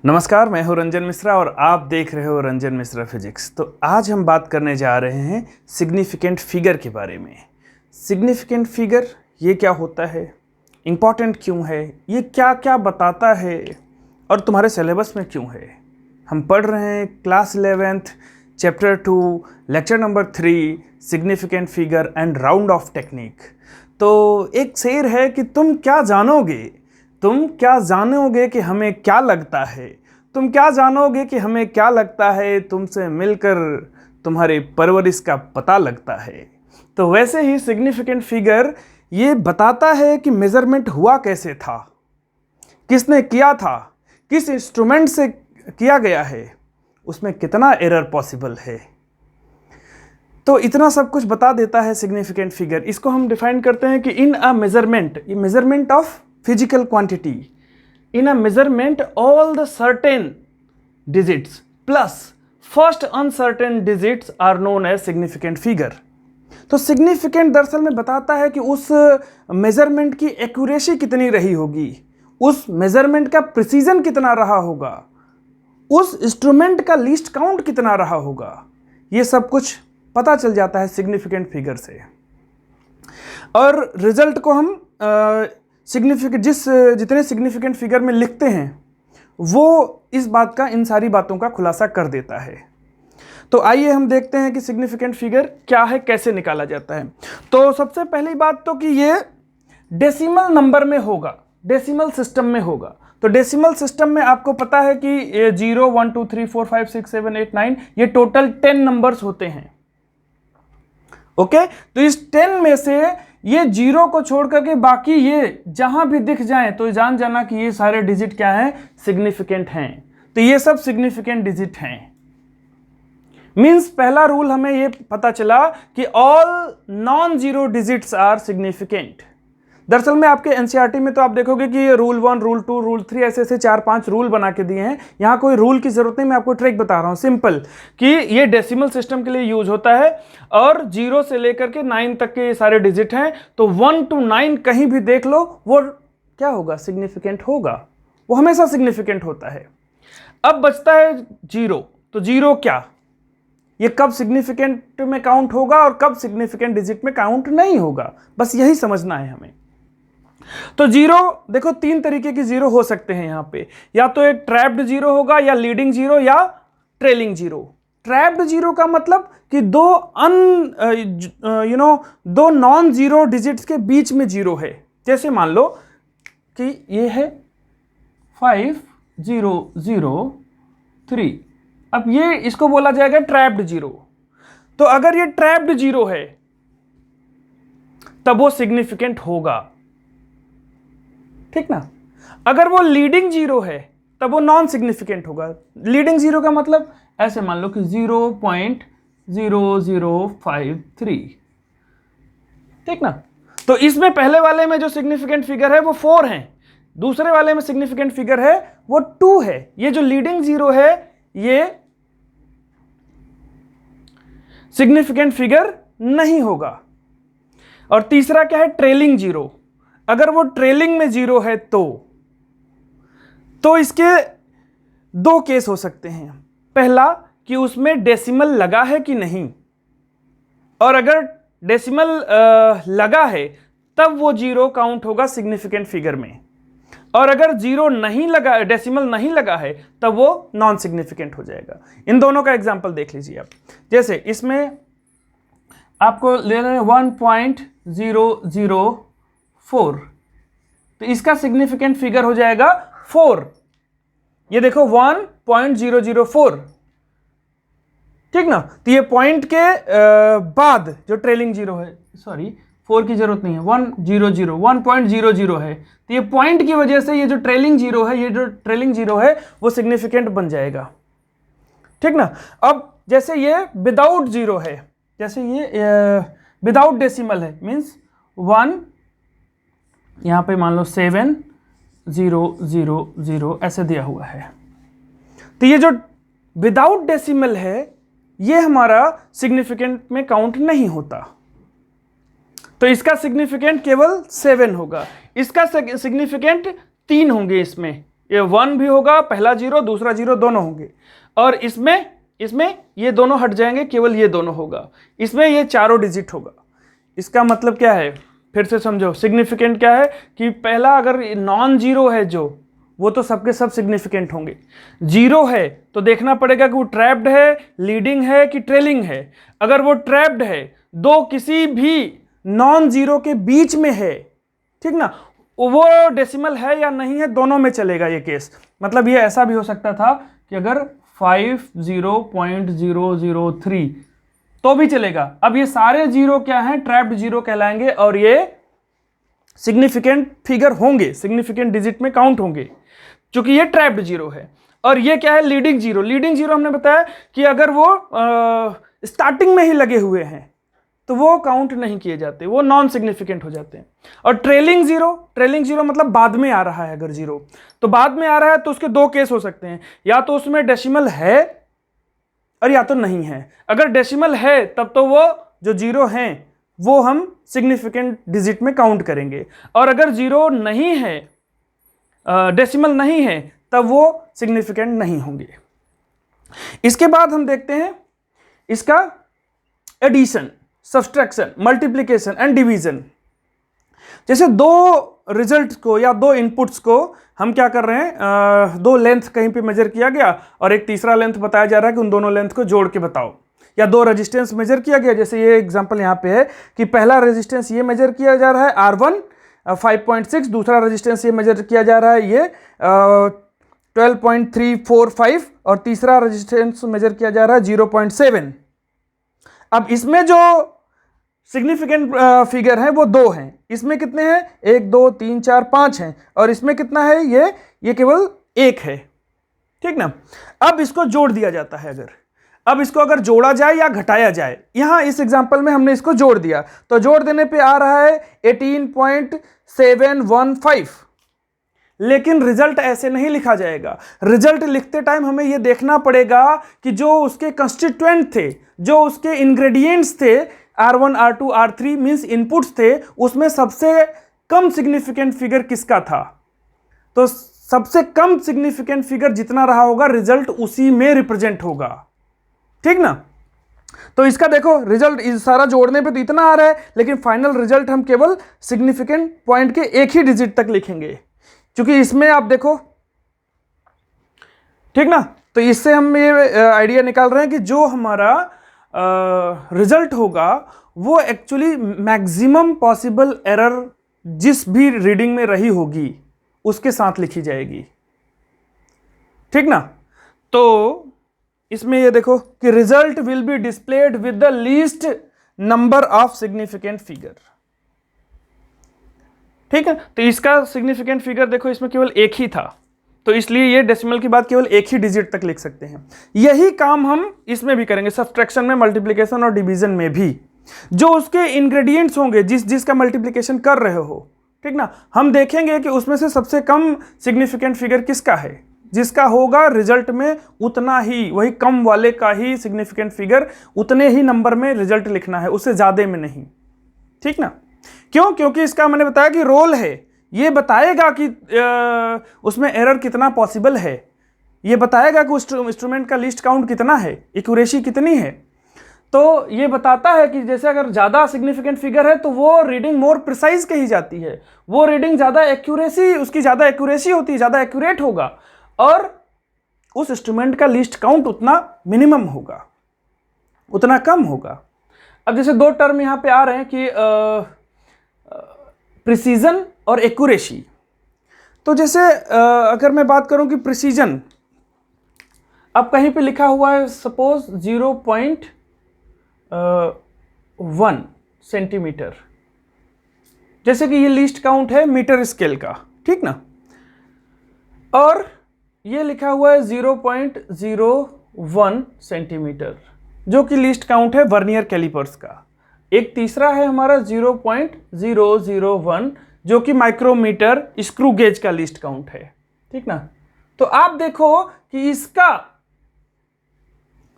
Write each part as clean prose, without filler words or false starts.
नमस्कार, मैं हूं रंजन मिश्रा और आप देख रहे हो रंजन मिश्रा फिजिक्स। तो आज हम बात करने जा रहे हैं सिग्निफिकेंट फिगर के बारे में। सिग्निफिकेंट फिगर ये क्या होता है, इम्पॉर्टेंट क्यों है, ये क्या क्या बताता है और तुम्हारे सिलेबस में क्यों है। हम पढ़ रहे हैं class 11th chapter 2 lecture number 3 significant figure and round of technique. तो एक शेर है कि तुम क्या जानोगे कि हमें क्या लगता है, तुम क्या जानोगे कि हमें क्या लगता है, तुमसे मिलकर तुम्हारे परवरिश का पता लगता है। तो वैसे ही सिग्निफिकेंट फिगर ये बताता है कि मेजरमेंट हुआ कैसे था, किसने किया था, किस इंस्ट्रूमेंट से किया गया है, उसमें कितना एरर पॉसिबल है। तो इतना सब कुछ बता देता है सिग्निफिकेंट फिगर। इसको हम डिफाइन करते हैं कि in a measurement of physical quantity, in a measurement all the certain digits plus first uncertain digits are known as significant figure। तो significant दरअसल में बताता है कि उस मेजरमेंट की एक्यूरेसी कितनी रही होगी, उस मेजरमेंट का प्रिसीजन कितना रहा होगा, उस इंस्ट्रूमेंट का लीस्ट काउंट कितना रहा होगा। ये सब कुछ पता चल जाता है सिग्निफिकेंट फिगर से। और रिजल्ट को हम जितने सिग्निफिकेंट फिगर में लिखते हैं वो इस बात का, इन सारी बातों का खुलासा कर देता है। तो आइए हम देखते हैं कि सिग्निफिकेंट फिगर क्या है, कैसे निकाला जाता है। तो सबसे पहली बात तो कि ये डेसिमल नंबर में होगा, डेसिमल सिस्टम में होगा। तो डेसिमल सिस्टम में आपको पता है कि 0 1 2 3 4 5 6 7 8 9 ये टोटल 10 नंबर्स होते हैं। ओके, तो इस 10 में से ये 0 को छोड़ करके बाकी ये जहां भी दिख जाए तो जान जाना कि ये सारे डिजिट क्या हैं, सिग्निफिकेंट हैं। तो ये सब सिग्निफिकेंट डिजिट हैं। मींस पहला रूल हमें ये पता चला कि all non zero digits are significant. दरअसल में आपके एनसीईआरटी में तो आप देखोगे कि ये रूल 1 रूल 2 रूल 3 ऐसे 4-5 रूल बना के दिए हैं। यहाँ कोई रूल की जरूरत नहीं, मैं आपको ट्रिक बता रहा हूँ सिंपल, कि ये डेसिमल सिस्टम के लिए यूज होता है और 0 से लेकर के 9 तक के ये सारे डिजिट हैं। तो 1 to 9 कहीं भी देख लो वो क्या होगा, सिग्निफिकेंट होगा, वो हमेशा सिग्निफिकेंट होता है। अब बचता है 0। तो 0 क्या, ये कब सिग्निफिकेंट में काउंट होगा और कब सिग्निफिकेंट डिजिट में काउंट नहीं होगा, बस यही समझना है हमें। तो 0 देखो 3 तरीके की 0 हो सकते हैं यहाँ पे, या तो एक ट्रैप्ड 0 होगा, या लीडिंग 0, या ट्रेलिंग 0। ट्रैप्ड 0 का मतलब कि दो नॉन जीरो डिजिट्स के बीच में 0 है। जैसे मान लो कि ये है 5 0 0 3, अब ये इसको बोला जाएगा ट्रैप्ड 0। तो अगर ये ट्रैप्ड 0 है तब वो सिग्निफिकेंट होगा, ठीक ना। अगर वो लीडिंग 0 है तब वो नॉन सिग्निफिकेंट होगा। लीडिंग 0 का मतलब ऐसे मान लो कि 0.0053, ठीक ना। तो इसमें पहले वाले में जो सिग्निफिकेंट फिगर है वो 4 है, दूसरे वाले में सिग्निफिकेंट फिगर है वो 2 है। ये जो लीडिंग 0 है ये सिग्निफिकेंट फिगर नहीं होगा। और तीसरा क्या है, ट्रेलिंग 0। अगर वो ट्रेलिंग में 0 है तो इसके 2 केस हो सकते हैं। पहला कि उसमें डेसिमल लगा है कि नहीं, और अगर डेसिमल लगा है तब वो 0 काउंट होगा सिग्निफिकेंट फिगर में, और अगर 0 नहीं लगा, डेसिमल नहीं लगा है, तब वो नॉन सिग्निफिकेंट हो जाएगा। इन दोनों का एग्जांपल देख लीजिए आप। जैसे इसमें आपको लेना है 1.004, तो इसका सिग्निफिकेंट फिगर हो जाएगा 4। ये देखो 1.004, ठीक ना। तो ये पॉइंट के बाद जो ट्रेलिंग 0 है, सॉरी 4 की जरूरत नहीं है, 1.00 है। तो ये पॉइंट की वजह से ये जो ट्रेलिंग 0 है वो सिग्निफिकेंट बन जाएगा, ठीक ना। अब जैसे ये विदाउट 0 है, जैसे ये विदाउट डेसिमल है, मींस 1, यहाँ पे मान लो 7000 ऐसे दिया हुआ है। तो ये जो विदाउट डेसिमल है ये हमारा सिग्निफिकेंट में काउंट नहीं होता। तो इसका सिग्निफिकेंट केवल 7 होगा, इसका सिग्निफिकेंट 3 होंगे इसमें, ये 1 भी होगा, पहला 0 दूसरा 0 दोनों होंगे, और इसमें ये दोनों हट जाएंगे, केवल ये दोनों होगा, इसमें ये चारों डिजिट होगा। इसका मतलब क्या है, फिर से समझो, सिग्निफिकेंट क्या है कि पहला अगर नॉन जीरो है जो, वो तो सबके सब सिग्निफिकेंट होंगे। जीरो है तो देखना पड़ेगा कि वो ट्रैप्ड है, लीडिंग है कि ट्रेलिंग है। अगर वो ट्रैप्ड है, दो किसी भी नॉन जीरो के बीच में है, ठीक ना, वो डेसिमल है या नहीं है, दोनों में चलेगा ये केस। मतलब ये ऐसा भी हो सकता था कि अगर 50.003 तो भी चलेगा। अब ये सारे जीरो क्या हैं, ट्रैप्ड जीरो कहलाएंगे, और ये सिग्निफिकेंट फिगर होंगे, सिग्निफिकेंट डिजिट में काउंट होंगे, क्योंकि ये ट्रैप्ड जीरो है। और ये क्या है, लीडिंग जीरो। लीडिंग जीरो हमने बताया कि अगर वो स्टार्टिंग में ही लगे हुए हैं तो वो काउंट नहीं किए जाते, वो नॉन सिग्निफिकेंट हो जाते हैं। और ट्रेलिंग जीरो मतलब बाद में आ रहा है, अगर जीरो तो बाद में आ रहा है तो उसके दो केस हो सकते हैं, या तो उसमें डेसिमल है और या तो नहीं है। अगर डेसिमल है तब तो वो जो जीरो हैं वो हम सिग्निफिकेंट डिजिट में काउंट करेंगे, और अगर जीरो नहीं है, डेसिमल नहीं है, तब वो सिग्निफिकेंट नहीं होंगे। इसके बाद हम देखते हैं इसका addition, subtraction, multiplication and division. जैसे दो रिजल्ट को या दो इनपुट्स को हम क्या कर रहे हैं, दो लेंथ कहीं पे मेजर किया गया और एक तीसरा लेंथ बताया जा रहा है कि उन दोनों लेंथ को जोड़ के बताओ, या दो रेजिस्टेंस मेजर किया गया। जैसे ये एग्जांपल यहाँ पे है कि पहला रेजिस्टेंस ये मेजर किया जा रहा है R1 5.6, दूसरा रेजिस्टेंस ये मेजर किया जा रहा है ये 12.345, और तीसरा रेजिस्टेंस मेजर किया जा रहा है 0.7। अब इसमें जो सिग्निफिकेंट फिगर है वो दो हैं, इसमें कितने हैं, 1 2 3 4 5 हैं, और इसमें कितना है, ये केवल एक है, ठीक ना। अब इसको जोड़ दिया जाता है। अब इसको अगर जोड़ा जाए या घटाया जाए, यहां इस एग्जांपल में हमने इसको जोड़ दिया, तो जोड़ देने पे आ रहा है 18.715। लेकिन रिजल्ट ऐसे नहीं लिखा जाएगा। रिजल्ट लिखते टाइम हमें यह देखना पड़ेगा कि जो उसके कंस्टिट्यूएंट थे, जो उसके इंग्रेडिएंट्स थे, R1 R2 R3 means inputs थे, उसमें सबसे कम सिग्निफिकेंट फिगर किसका था। तो सबसे कम सिग्निफिकेंट फिगर जितना रहा होगा, रिजल्ट उसी में रिप्रेजेंट होगा, ठीक ना। तो इसका देखो रिजल्ट इस सारा जोड़ने पे तो इतना आ रहा है, लेकिन फाइनल रिजल्ट हम केवल सिग्निफिकेंट पॉइंट के एक ही डिजिट तक लिखेंगे, क्योंकि इसमें आप देखो, ठीक ना। तो इससे हम ये आइडिया निकाल रहे हैं कि जो हमारा रिजल्ट होगा वो एक्चुअली मैक्सिमम पॉसिबल एरर जिस भी रीडिंग में रही होगी उसके साथ लिखी जाएगी, ठीक ना। तो इसमें ये देखो कि result will be displayed with the least number of significant figure, ठीक है। तो इसका सिग्निफिकेंट फिगर देखो, इसमें केवल एक ही था, तो इसलिए ये डेसिमल की बात केवल एक ही डिजिट तक लिख सकते हैं। यही काम हम इसमें भी करेंगे, सब्सट्रैक्शन में, मल्टीप्लिकेशन और डिवीजन में भी। जो उसके इंग्रेडिएंट्स होंगे, जिसका मल्टीप्लिकेशन कर रहे हो, ठीक ना, हम देखेंगे कि उसमें से सबसे कम सिग्निफिकेंट फिगर किसका है। जिसका होगा रिजल्ट में उतना ही, वही कम वाले का ही सिग्निफिकेंट फिगर उतने ही नंबर में रिजल्ट लिखना है, उससे ज्यादा में नहीं, ठीक ना। क्यों? क्योंकि इसका मैंने बताया कि रोल है, ये बताएगा कि उसमें एरर कितना पॉसिबल है, ये बताएगा कि उस इंस्ट्रूमेंट का लिस्ट काउंट कितना है, एक्यूरेसी कितनी है। तो ये बताता है कि जैसे अगर ज़्यादा सिग्निफिकेंट फिगर है तो वो रीडिंग मोर प्रिसाइज कही जाती है, वो रीडिंग ज़्यादा एक्यूरेसी, उसकी ज़्यादा एक्यूरेसी होती है, ज़्यादा एक्यूरेट होगा, और उस इंस्ट्रूमेंट का लिस्ट काउंट उतना मिनिमम होगा, उतना कम होगा। अब जैसे दो टर्म यहाँ पे आ रहे हैं कि प्रिसीजन और एक्यूरेसी। तो जैसे अगर मैं बात करूं कि प्रिसीजन, अब कहीं पे लिखा हुआ है सपोज 0.1 सेंटीमीटर, जैसे कि ये लिस्ट काउंट है मीटर स्केल का, ठीक ना, और ये लिखा हुआ है 0.01 सेंटीमीटर जो कि लिस्ट काउंट है वर्नियर कैलिपर्स का। एक तीसरा है हमारा 0.001 जो कि माइक्रोमीटर स्क्रू गेज का लिस्ट काउंट है, ठीक ना। तो आप देखो कि इसका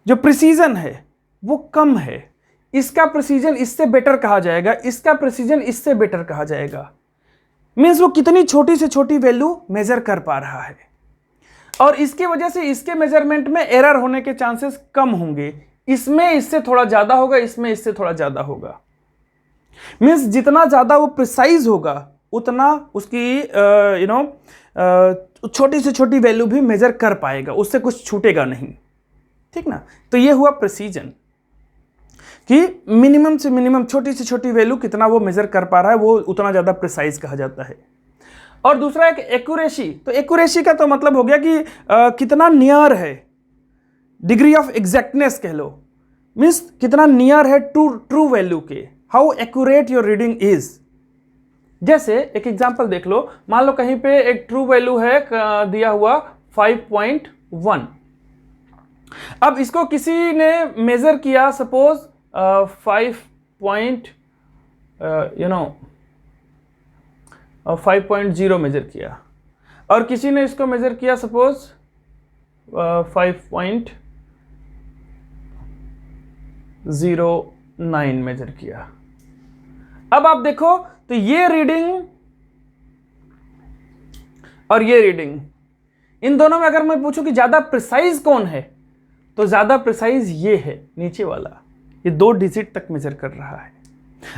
जो प्रिसीजन है वो कम है, इसका प्रिसीजन इससे बेटर कहा जाएगा, इसका प्रिसीजन इससे बेटर कहा जाएगा। मीन्स वो कितनी छोटी से छोटी वैल्यू मेजर कर पा रहा है, और इसकी वजह से इसके मेजरमेंट में एरर होने के चांसेस कम होंगे। इसमें इससे थोड़ा ज्यादा होगा, इसमें इससे थोड़ा ज्यादा होगा। मीन्स जितना ज्यादा वो प्रिसाइज होगा उतना उसकी छोटी से छोटी वैल्यू भी मेजर कर पाएगा, उससे कुछ छूटेगा नहीं। ठीक ना। तो ये हुआ प्रिसीजन कि मिनिमम से मिनिमम छोटी से छोटी वैल्यू कितना वो मेजर कर पा रहा है, वो उतना ज्यादा प्रिसाइज कहा जाता है। और दूसरा एक एक्यूरेसी। तो एक्यूरेसी का तो मतलब हो गया कि कितना नियर है, डिग्री ऑफ एग्जैक्टनेस कह लो, मीन्स कितना नियर है ट्रू वैल्यू के, how accurate your reading is. जैसे एक एग्जांपल देख लो, मान लो कहीं पे एक ट्रू वैल्यू है दिया हुआ 5.1। अब इसको किसी ने मेजर किया सपोज 5.0 मेजर किया, और किसी ने इसको मेजर किया सपोज 5.09 मेजर किया। अब आप देखो तो ये रीडिंग और ये रीडिंग, इन दोनों में अगर मैं पूछूं कि ज्यादा प्रिसाइज कौन है, तो ज्यादा प्रिसाइज ये है नीचे वाला, ये 2 डिजिट तक मेजर कर रहा है।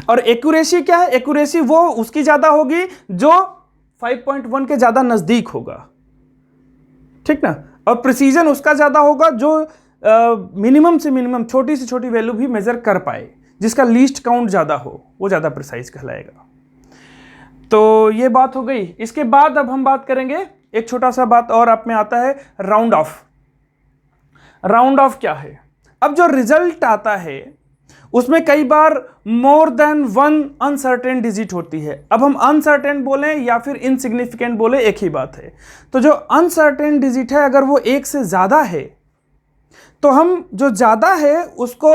और एक्यूरेसी क्या है? एक्यूरेसी वो उसकी ज्यादा होगी जो 5.1 के ज्यादा नजदीक होगा। ठीक ना। और प्रिसीजन उसका ज्यादा होगा जो मिनिमम से मिनिमम छोटी से छोटी वैल्यू भी मेजर कर पाए, जिसका लीस्ट काउंट ज्यादा हो, वो ज्यादा प्रिसाइज कहलाएगा। तो ये बात हो गई। इसके बाद अब हम बात करेंगे, एक छोटा सा बात और आप में आता है, राउंड ऑफ। राउंड ऑफ क्या है? अब जो रिजल्ट आता है उसमें कई बार मोर देन 1 अनसर्टेन डिजिट होती है। अब हम अनसर्टेन बोलें या फिर इनसिग्निफिकेंट बोले, एक ही बात है। तो जो अनसर्टेन डिजिट है अगर वो 1 से ज्यादा है तो हम जो ज्यादा है उसको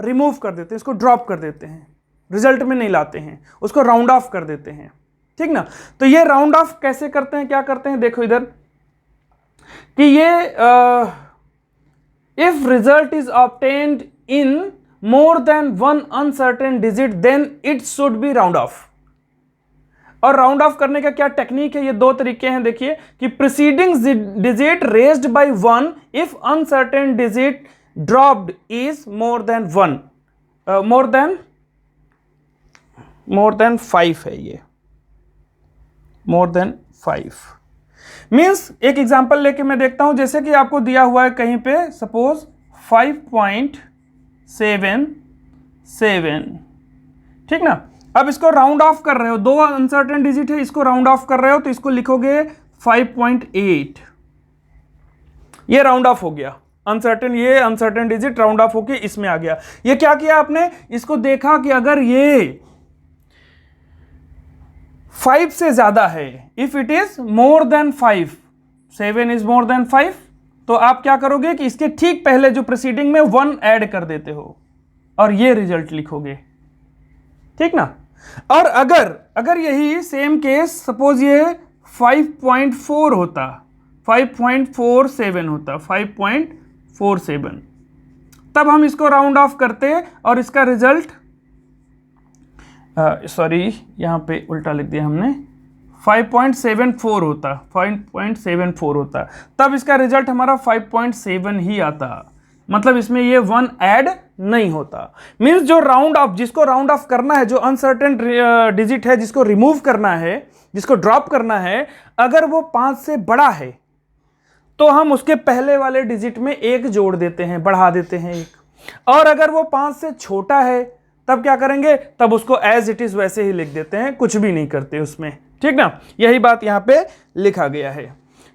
रिमूव कर देते हैं, उसको ड्रॉप कर देते हैं, रिजल्ट में नहीं लाते हैं, उसको राउंड ऑफ कर देते हैं। ठीक ना। तो ये राउंड ऑफ कैसे करते हैं, क्या करते हैं, देखो इधर कि ये if result is obtained in more than 1 uncertain digit then it should be round off. और राउंड ऑफ करने का क्या टेक्निक है, ये 2 तरीके हैं। देखिए कि preceding digit raised by 1 if uncertain digit dropped is more than 1, more than 5 है, ये मोर देन 5 मीन्स, एक एग्जांपल लेके मैं देखता हूं। जैसे कि आपको दिया हुआ है कहीं पे सपोज 5.77, ठीक ना। अब इसको राउंड ऑफ कर रहे हो, 2 अनसर्टेन डिजिट है, इसको राउंड ऑफ कर रहे हो तो इसको लिखोगे 5.8, ये राउंड ऑफ हो गया। ये अनसर्टेन डिजिट राउंड ऑफ होके इसमें आ गया। ये क्या किया आपने, इसको देखा कि अगर ये 5 से ज्यादा है, if it is more than 5, 7 is more than 5, तो आप क्या करोगे कि इसके ठीक पहले जो प्रीसीडिंग में 1 ऐड कर देते हो और ये रिजल्ट लिखोगे। ठीक ना। और अगर यही सेम केस सपोज ये 5.4 होता, 5.47 होता, 5.47, तब हम इसको राउंड ऑफ करते और इसका रिजल्ट, सॉरी यहां पे उल्टा लिख दिया हमने, 5.74 होता, 5.74 होता, तब इसका रिजल्ट हमारा 5.7 ही आता। मतलब इसमें ये 1 ऐड नहीं होता। मींस जो राउंड ऑफ, जिसको राउंड ऑफ करना है, जो अनसर्टेन डिजिट है जिसको रिमूव करना है, जिसको ड्रॉप करना है, अगर वो 5 से बड़ा है तो हम उसके पहले वाले डिजिट में 1 जोड़ देते हैं, बढ़ा देते हैं 1। और अगर वो 5 से छोटा है तब क्या करेंगे, तब उसको एज इट इज वैसे ही लिख देते हैं, कुछ भी नहीं करते उसमें। ठीक ना। यही बात यहां पे लिखा गया है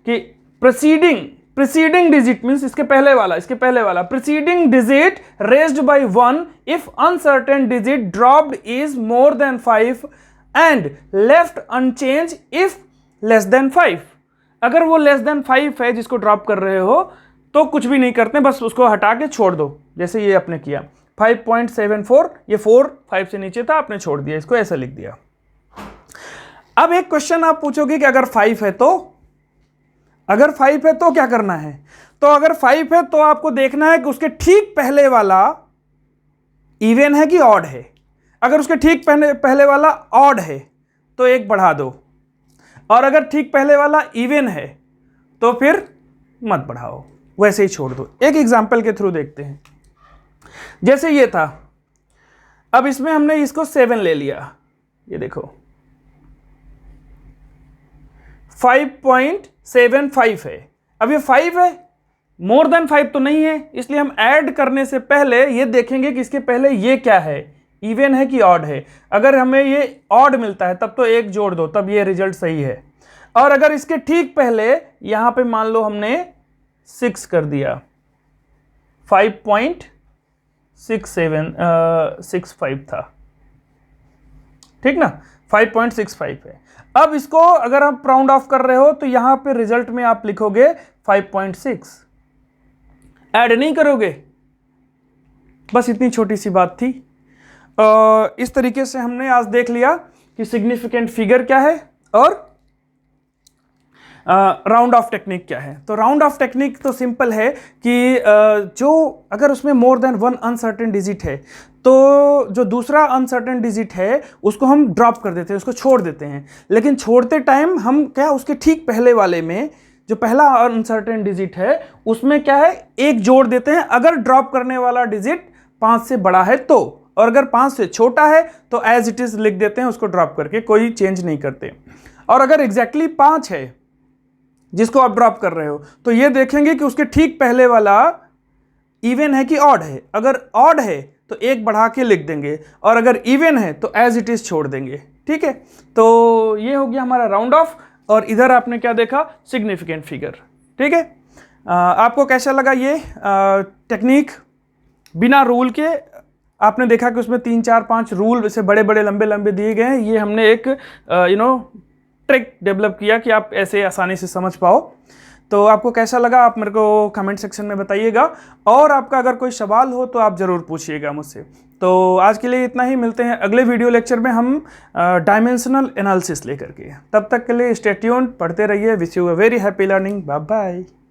कि प्रीसीडिंग डिजिट मींस इसके पहले वाला preceding digit raised by 1 if uncertain digit dropped is more than 5 and left unchanged if less than 5। अगर वो लेस देन 5 है जिसको ड्रॉप कर रहे हो तो कुछ भी नहीं करते, बस उसको हटा के छोड़ दो, जैसे ये आपने किया 5.74, ये 4 5 से नीचे था, आपने छोड़ दिया, इसको ऐसा लिख दिया। अब एक क्वेश्चन आप पूछोगे कि अगर 5 है तो क्या करना है। तो अगर 5 है तो आपको देखना है कि उसके ठीक पहले वाला इवन है कि ऑड है। अगर उसके ठीक पहले वाला ऑड है तो 1 बढ़ा दो, और अगर ठीक पहले वाला इवन है तो फिर मत बढ़ाओ, वैसे ही छोड़ दो। एक एग्जाम्पल के थ्रू देखते हैं। जैसे ये था, अब इसमें हमने इसको 7 ले लिया, ये देखो 5.75 है। अब ये 5 है, मोर देन 5 तो नहीं है, इसलिए हम ऐड करने से पहले ये देखेंगे कि इसके पहले ये क्या है, इवन है कि ऑड है। अगर हमें ये ऑड मिलता है तब तो 1 जोड़ दो, तब ये रिजल्ट सही है। और अगर इसके ठीक पहले यहां पे मान लो हमने 6 कर दिया, 5.65 था, ठीक ना, 5.65 है। अब इसको अगर आप राउंड ऑफ कर रहे हो तो यहां पे रिजल्ट में आप लिखोगे 5.6, ऐड नहीं करोगे। बस इतनी छोटी सी बात थी। इस तरीके से हमने आज देख लिया कि सिग्निफिकेंट फिगर क्या है और राउंड ऑफ टेक्निक क्या है। तो राउंड ऑफ टेक्निक तो सिंपल है कि जो अगर उसमें मोर देन 1 अनसर्टेन डिजिट है तो जो दूसरा अनसर्टेन डिजिट है उसको हम ड्रॉप कर देते हैं, उसको छोड़ देते हैं। लेकिन छोड़ते टाइम हम क्या उसके ठीक पहले वाले में जो पहला अनसर्टेन डिजिट है उसमें क्या है 1 जोड़ देते हैं, अगर ड्रॉप करने वाला डिजिट 5 से बड़ा है तो, और अगर 5 से छोटा है तो एज इट इज लिख देते हैं, उसको ड्रॉप करके कोई चेंज नहीं करते। और अगर एग्जैक्टली 5 है जिसको आप ड्रॉप कर रहे हो तो ये देखेंगे कि उसके ठीक पहले वाला इवन है कि ऑड है। अगर ऑड है तो 1 बढ़ा के लिख देंगे, और अगर इवन है तो एज इट इज छोड़ देंगे। ठीक है, तो ये हो गया हमारा राउंड ऑफ, और इधर आपने क्या देखा, सिग्निफिकेंट फिगर। ठीक है, आपको कैसा लगा ये टेक्निक बिना रूल के? आपने देखा कि उसमें 3 4 5 रूल वैसे बड़े बड़े लंबे लंबे दिए गए हैं। ये हमने एक ट्रिक डेवलप किया कि आप ऐसे आसानी से समझ पाओ। तो आपको कैसा लगा आप मेरे को कमेंट सेक्शन में बताइएगा, और आपका अगर कोई सवाल हो तो आप ज़रूर पूछिएगा मुझसे। तो आज के लिए इतना ही, मिलते हैं अगले वीडियो लेक्चर में हम डायमेंशनल एनालिसिस लेकर के। तब तक के लिए स्टे ट्यून्ड, पढ़ते रहिए। Wish you a very happy learning. Bye bye.